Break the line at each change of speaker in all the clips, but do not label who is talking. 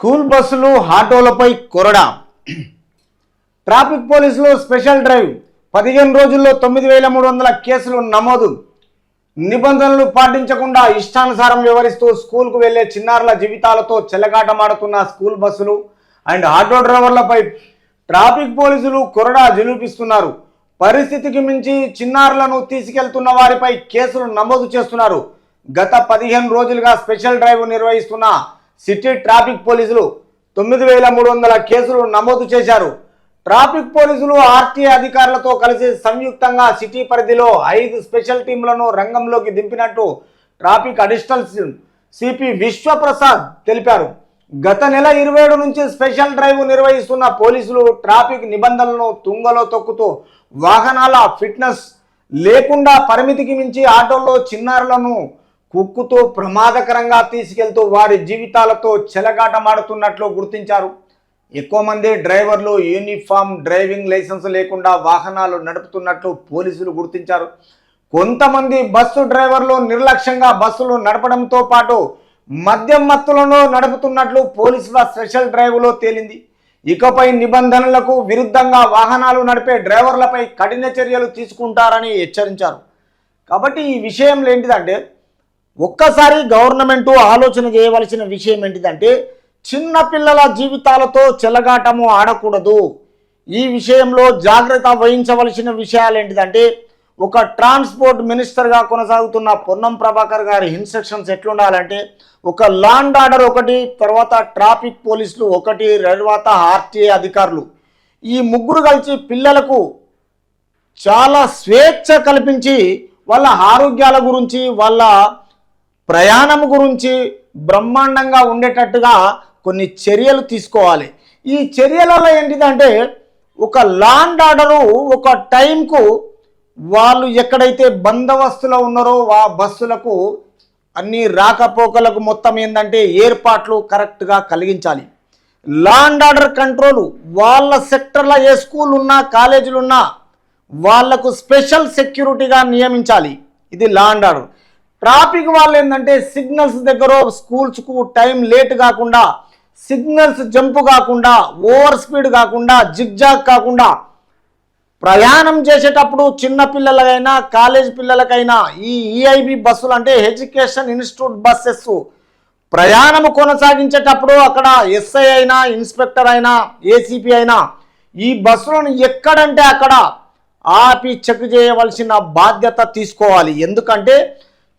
School బస్సులు ఆటోలపై కొరడా. Traffic పోలీసులు స్పెషల్ డ్రైవ్. 15 రోజుల్లో 9300 కేసులు నమోదు. నిబంధనలు పాటించకుండా ఇష్టానుసారం వ్యవహరిస్తూ స్కూల్కు వెళ్లే చిన్నారుల జీవితాలతో చెలగాటమాడుతున్న స్కూల్ బస్సులు అండ్ ఆటో డ్రైవర్లపై ట్రాఫిక్ పోలీసులు కొరడా జులిపిస్తున్నారు. పరిస్థితికి మించి చిన్నారులను తీసుకెళ్తున్న వారిపై కేసులు నమోదు చేస్తున్నారు. గత 15 రోజులుగా స్పెషల్ డ్రైవ్ నిర్వహిస్తున్న సిటీ ట్రాఫిక్ పోలీసులు 9300 కేసులు నమోదు చేశారు. ట్రాఫిక్ పోలీసులు ఆర్టీఏ అధికారులతో కలిసి సంయుక్తంగా సిటీ పరిధిలో 5 స్పెషల్ టీంలను రంగంలోకి దింపినట్టు ట్రాఫిక్ అడిషనల్ సిపి విశ్వప్రసాద్ తెలిపారు. గత నెల 27 నుంచి స్పెషల్ డ్రైవ్ నిర్వహిస్తున్న పోలీసులు ట్రాఫిక్ నిబంధనలను తుంగలో తొక్కుతూ వాహనాల ఫిట్నెస్ లేకుండా పరిమితికి మించి ఆటోల్లో చిన్నారులను కుక్కుతూ ప్రమాదకరంగా తీసుకెళ్తూ వారి జీవితాలతో చెలగాటమాడుతున్నట్లు గుర్తించారు. ఎక్కువ మంది డ్రైవర్లు యూనిఫామ్ డ్రైవింగ్ లైసెన్స్ లేకుండా వాహనాలు నడుపుతున్నట్లు పోలీసులు గుర్తించారు. కొంతమంది బస్సు డ్రైవర్లు నిర్లక్ష్యంగా బస్సులు నడపడంతో పాటు మద్యం మత్తులను నడుపుతున్నట్లు పోలీసుల స్పెషల్ డ్రైవ్లో తేలింది. ఇకపై నిబంధనలకు విరుద్ధంగా వాహనాలు నడిపే డ్రైవర్లపై కఠిన చర్యలు తీసుకుంటారని హెచ్చరించారు. కాబట్టి ఈ విషయంలో ఏంటిదంటే, ఒక్కసారి గవర్నమెంట్ ఆలోచన చేయవలసిన విషయం ఏంటిదంటే, చిన్న పిల్లల జీవితాలతో చెలగాటము ఆడకూడదు. ఈ విషయంలో జాగ్రత్త వహించవలసిన విషయాలు ఏంటిదంటే, ఒక ట్రాన్స్పోర్ట్ మినిస్టర్గా కొనసాగుతున్న పొన్నం ప్రభాకర్ గారి ఇన్స్ట్రక్షన్స్ ఎట్లుండాలంటే, ఒక లా అండ్ ఆర్డర్ ఒకటి, తర్వాత ట్రాఫిక్ పోలీసులు ఒకటి, తర్వాత ఆర్టీఏ అధికారులు, ఈ ముగ్గురు కలిసి పిల్లలకు చాలా స్వేచ్ఛ కల్పించి వాళ్ళ ఆరోగ్యాల గురించి వాళ్ళ ప్రయాణం గురించి బ్రహ్మాండంగా ఉండేటట్టుగా కొన్ని చర్యలు తీసుకోవాలి. ఈ చర్యలలో ఏంటిదంటే, ఒక లా అండ్ ఆర్డరు ఒక టైంకు వాళ్ళు ఎక్కడైతే బందోబస్తులో ఉన్నారో ఆ బస్సులకు అన్ని రాకపోకలకు మొత్తం ఏంటంటే ఏర్పాట్లు కరెక్ట్గా కలిగించాలి. లా అండ్ ఆర్డర్ కంట్రోల్ వాళ్ళ సెక్టర్లో ఏ స్కూల్ ఉన్నా కాలేజీలు ఉన్నా వాళ్లకు స్పెషల్ సెక్యూరిటీగా నియమించాలి. ఇది లా అండ్ ఆర్డర్. ట్రాఫిక్ వాళ్ళు ఏంటంటే సిగ్నల్స్ దగ్గర స్కూల్స్కు టైం లేట్ కాకుండా, సిగ్నల్స్ జంప్ కాకుండా, ఓవర్ స్పీడ్ కాకుండా, జిగ్జాగ్ కాకుండా ప్రయాణం చేసేటప్పుడు చిన్న పిల్లలకైనా కాలేజ్ పిల్లలకైనా ఈ ఈఐబి బస్సులు అంటే ఎడ్యుకేషన్ ఇన్స్టిట్యూట్ బస్సెస్ ప్రయాణం కొనసాగించేటప్పుడు అక్కడ ఎస్ఐ అయినా ఇన్స్పెక్టర్ అయినా ఏసీపీ అయినా ఈ బస్సులను ఎక్కడంటే అక్కడ ఆపి చెక్ చేయవలసిన బాధ్యత తీసుకోవాలి. ఎందుకంటే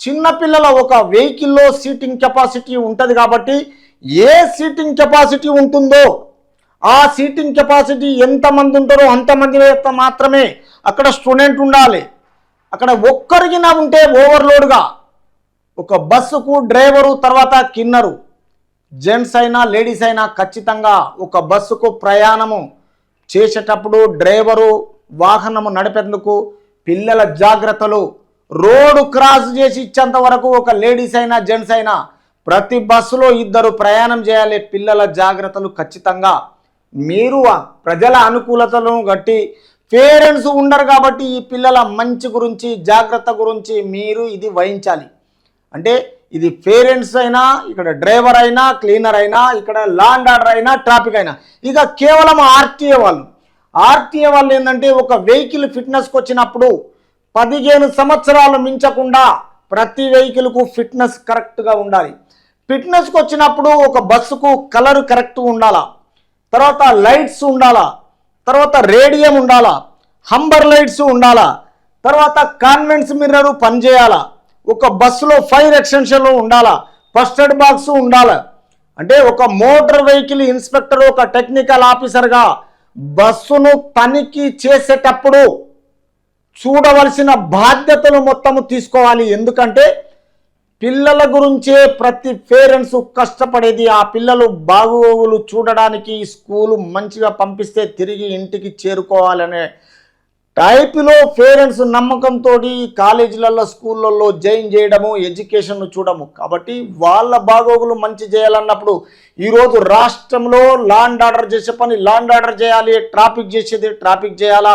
చిన్నపిల్లల ఒక వెహికల్లో సీటింగ్ కెపాసిటీ ఉంటుంది కాబట్టి ఏ సీటింగ్ కెపాసిటీ ఉంటుందో ఆ సీటింగ్ కెపాసిటీ ఎంతమంది ఉంటారో అంతమంది మాత్రమే అక్కడ స్టూడెంట్ ఉండాలి. అక్కడ ఒక్కరికినా ఉంటే ఓవర్లోడ్గా ఒక బస్సుకు డ్రైవరు తర్వాత కిన్నరు జెంట్స్ అయినా లేడీస్ అయినా ఖచ్చితంగా ఒక బస్సుకు ప్రయాణము చేసేటప్పుడు డ్రైవరు వాహనము నడిపేందుకు పిల్లల జాగ్రత్తలు రోడ్డు క్రాస్ చేసి ఇచ్చేంత వరకు ఒక లేడీస్ అయినా జెంట్స్ అయినా ప్రతి బస్సులో 2 ప్రయాణం చేయాలి. పిల్లల జాగ్రత్తలు ఖచ్చితంగా మీరు ప్రజల అనుకూలతలను బట్టి పేరెంట్స్ ఉండరు కాబట్టి ఈ పిల్లల మంచి గురించి జాగ్రత్త గురించి మీరు ఇది వహించాలి. అంటే ఇది పేరెంట్స్ అయినా, ఇక్కడ డ్రైవర్ అయినా, క్లీనర్ అయినా, ఇక్కడ లా అండ్ ఆర్డర్ అయినా, ట్రాఫిక్ అయినా, ఇక కేవలం ఆర్టీఏ వాళ్ళు ఏంటంటే ఒక వెహికల్ ఫిట్నెస్కి వచ్చినప్పుడు 15 సంవత్సరాలు మించకుండా ప్రతి వెహికల్కు ఫిట్నెస్ కరెక్ట్గా ఉండాలి. ఫిట్నెస్కి వచ్చినప్పుడు ఒక బస్సుకు కలర్ కరెక్ట్ ఉండాలా, తర్వాత లైట్స్ ఉండాలా, తర్వాత రేడియం ఉండాలా, హంబర్ లైట్స్ ఉండాలా, తర్వాత కాన్వెంట్స్ మిర్రర్ పనిచేయాలా, ఒక బస్సులో ఫైర్ ఎక్స్టెన్షన్లు ఉండాలా, ఫస్ట్ ఎయిడ్ బాక్స్ ఉండాలా. అంటే ఒక మోటార్ వెహికల్ ఇన్స్పెక్టర్ ఒక టెక్నికల్ ఆఫీసర్గా బస్సును తనిఖీ చేసేటప్పుడు చూడవలసిన బాధ్యతలు మొత్తము తీసుకోవాలి. ఎందుకంటే పిల్లల గురించే ప్రతి పేరెంట్స్ కష్టపడేది. ఆ పిల్లలు బాగోగులు చూడడానికి స్కూలు మంచిగా పంపిస్తే తిరిగి ఇంటికి చేరుకోవాలనే టైపులో పేరెంట్స్ నమ్మకంతో కాలేజీలలో స్కూళ్ళల్లో జాయిన్ చేయడము, ఎడ్యుకేషన్ చూడము. కాబట్టి వాళ్ళ బాగోగులు మంచి చేయాలన్నప్పుడు ఈరోజు రాష్ట్రంలో లా అండ్ ఆర్డర్ చేసే పని లా అండ్ ఆర్డర్ చేయాలి, ట్రాఫిక్ చేసేది ట్రాఫిక్ చేయాలా.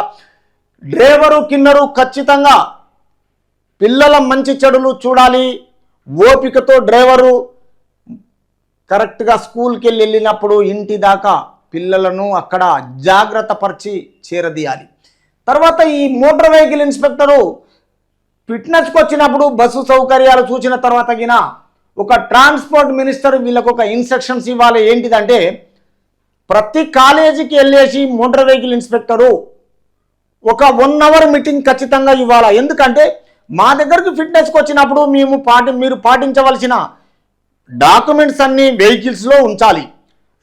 డ్రైవరు కిన్నరు ఖచ్చితంగా పిల్లల మంచి చెడులు చూడాలి. ఓపికతో డ్రైవరు కరెక్ట్గా స్కూల్కి వెళ్ళినప్పుడు ఇంటి దాకా పిల్లలను అక్కడ జాగ్రత్త పరిచి చేరదీయాలి. తర్వాత ఈ మోటార్ వెహికల్ ఇన్స్పెక్టరు ఫిట్నెస్కి వచ్చినప్పుడు బస్సు సౌకర్యాలు చూసిన తర్వాత గిన ఒక ట్రాన్స్పోర్ట్ మినిస్టర్ వీళ్ళకు ఒక ఇన్స్ట్రక్షన్స్ ఇవ్వాలి. ఏంటిదంటే ప్రతి కాలేజీకి వెళ్ళేసి మోటార్ వెహికల్ ఇన్స్పెక్టరు ఒక 1 అవర్ మీటింగ్ ఖచ్చితంగా ఇవ్వాలి. ఎందుకంటే మా దగ్గరకు ఫిట్నెస్కి వచ్చినప్పుడు మీరు పాటించవలసిన డాక్యుమెంట్స్ అన్ని వెహికల్స్లో ఉంచాలి.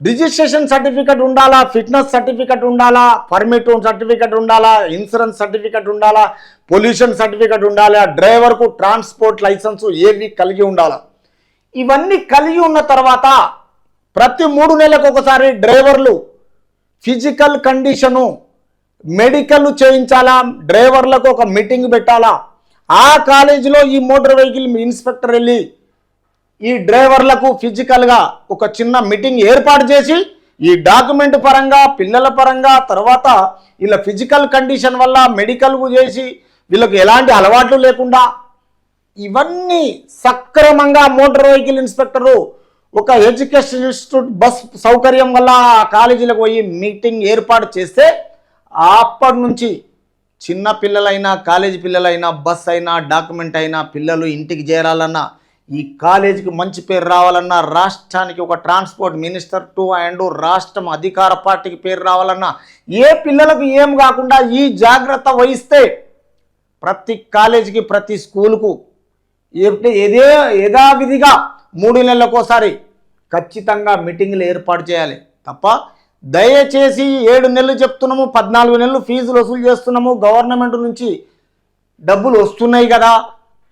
రిజిస్ట్రేషన్ సర్టిఫికెట్ ఉండాలా, ఫిట్నెస్ సర్టిఫికెట్ ఉండాలా, పర్మిట్ సర్టిఫికెట్ ఉండాలా, ఇన్సూరెన్స్ సర్టిఫికెట్ ఉండాలా, పొల్యూషన్ సర్టిఫికెట్ ఉండాలా, డ్రైవర్కు ట్రాన్స్పోర్ట్ లైసెన్సు ఏవి కలిగి ఉండాలా. ఇవన్నీ కలిగి ఉన్న తర్వాత ప్రతి 3 నెలలకు ఒకసారి డ్రైవర్లు ఫిజికల్ కండిషను మెడికల్ చేయించాలా, డ్రైవర్లకు ఒక మీటింగ్ పెట్టాలా. ఆ కాలేజీలో ఈ మోటార్ వెహికల్ ఇన్స్పెక్టర్ వెళ్ళి ఈ డ్రైవర్లకు ఫిజికల్గా ఒక చిన్న మీటింగ్ ఏర్పాటు చేసి ఈ డాక్యుమెంట్ పరంగా పిల్లల పరంగా తర్వాత వీళ్ళ ఫిజికల్ కండిషన్ వల్ల మెడికల్కు చేసి వీళ్ళకి ఎలాంటి అలవాట్లు లేకుండా ఇవన్నీ సక్రమంగా మోటార్ వెహికల్ ఇన్స్పెక్టరు ఒక ఎడ్యుకేషన్ ఇన్స్టిట్యూట్ బస్ సౌకర్యం వల్ల ఆ కాలేజీలకు పోయి మీటింగ్ ఏర్పాటు చేస్తే అప్పటి నుంచి చిన్న పిల్లలైనా కాలేజీ పిల్లలైనా బస్ అయినా డాక్యుమెంట్ అయినా పిల్లలు ఇంటికి చేరాలన్నా ఈ కాలేజీకి మంచి పేరు రావాలన్నా రాష్ట్రానికి ఒక ట్రాన్స్పోర్ట్ మినిస్టర్ అండ్ రాష్ట్రం అధికార పార్టీకి పేరు రావాలన్నా ఏ పిల్లలకు ఏం కాకుండా ఈ జాగ్రత్త వహిస్తే ప్రతి కాలేజీకి ప్రతి స్కూలుకు యథావిధిగా 3 నెలలకోసారి ఖచ్చితంగా మీటింగ్లు ఏర్పాటు చేయాలి తప్ప దయచేసి 7 నెలలు చెప్తున్నాము 14 నెలలు ఫీజులు వసూలు చేస్తున్నాము గవర్నమెంట్ నుంచి డబ్బులు వస్తున్నాయి కదా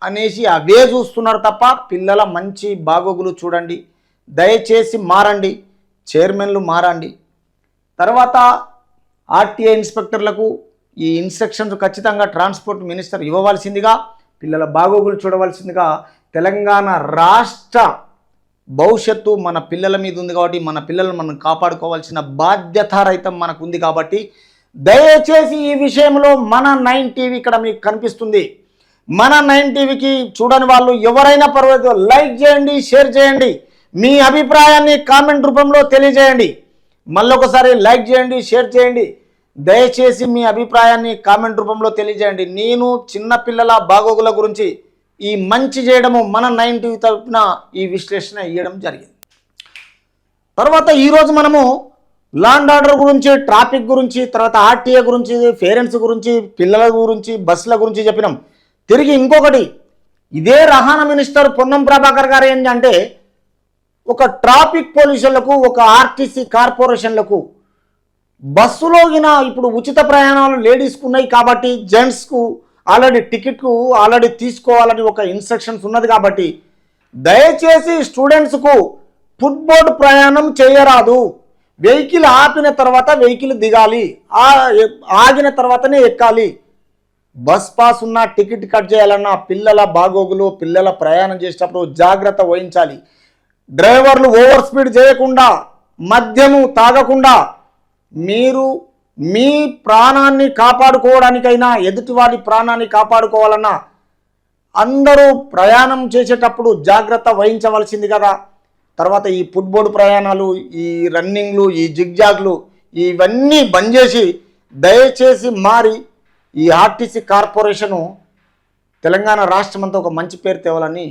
అనేసి అవే చూస్తున్నారు తప్ప పిల్లల మంచి బాగోగులు చూడండి. దయచేసి మారండి, చైర్మన్లు మారండి. తర్వాత ఆర్టీఐ ఇన్స్పెక్టర్లకు ఈ ఇన్స్ట్రక్షన్స్ ఖచ్చితంగా ట్రాన్స్పోర్ట్ మినిస్టర్ ఇవ్వవలసిందిగా, పిల్లల బాగోగులు చూడవలసిందిగా. తెలంగాణ రాష్ట్ర భవిష్యత్తు మన పిల్లల మీద ఉంది కాబట్టి మన పిల్లలను మనం కాపాడుకోవాల్సిన బాధ్యతారహితం మనకు ఉంది కాబట్టి దయచేసి ఈ విషయంలో మన 9 టీవీ ఇక్కడ మీకు కనిపిస్తుంది. మన 9 టీవీకి చూడని వాళ్ళు ఎవరైనా పర్వాలేదు లైక్ చేయండి, షేర్ చేయండి, మీ అభిప్రాయాన్ని కామెంట్ రూపంలో తెలియజేయండి. మళ్ళొకసారి లైక్ చేయండి, షేర్ చేయండి, దయచేసి మీ అభిప్రాయాన్ని కామెంట్ రూపంలో తెలియజేయండి. నేను చిన్నపిల్లల బాగోగుల గురించి ఈ మంచి చేయడము మన 9 టీవీ తరపున ఈ విశ్లేషణ ఇవ్వడం జరిగింది. తర్వాత ఈరోజు మనము లాండ్ ఆర్డర్ గురించి, ట్రాఫిక్ గురించి, తర్వాత ఆర్టీఏ గురించి, పేరెంట్స్ గురించి, పిల్లల గురించి, బస్సుల గురించి చెప్పినాం. తిరిగి ఇంకొకటి ఇదే రవాణా మినిస్టర్ పొన్నం ప్రభాకర్ గారు ఏంటంటే ఒక ట్రాఫిక్ పోలీసులకు ఒక ఆర్టీసీ కార్పొరేషన్లకు బస్సులో ఇప్పుడు ఉచిత ప్రయాణాలు లేడీస్కు ఉన్నాయి కాబట్టి జెంట్స్కు ఆల్రెడీ టికెట్కు ఆల్రెడీ తీసుకోవాలని ఒక ఇన్స్ట్రక్షన్స్ ఉన్నది కాబట్టి దయచేసి స్టూడెంట్స్కు ఫుట్బోర్డ్ ప్రయాణం చేయరాదు. వెహికల్ ఆపిన తర్వాత వెహికల్ దిగాలి, ఆగిన తర్వాతనే ఎక్కాలి. బస్ పాస్ ఉన్న టికెట్ కట్ చేయాలన్నా పిల్లల బాగోగులు పిల్లల ప్రయాణం చేసేటప్పుడు జాగ్రత్త వహించాలి. డ్రైవర్లు ఓవర్ స్పీడ్ చేయకుండా మద్యము తాగకుండా మీరు మీ ప్రాణాన్ని కాపాడుకోవడానికైనా ఎదుటివారి ప్రాణాన్ని కాపాడుకోవాలన్నా అందరూ ప్రయాణం చేసేటప్పుడు జాగ్రత్త వహించవలసింది కదా. తర్వాత ఈ ఫుట్బోర్డ్ ప్రయాణాలు, ఈ రన్నింగ్లు, ఈ జిగ్జాగ్లు ఇవన్నీ బంద్ చేసి దయచేసి మారి ఈ ఆర్టీసీ కార్పొరేషను తెలంగాణ రాష్ట్రమంతా ఒక మంచి పేరు తేవాలని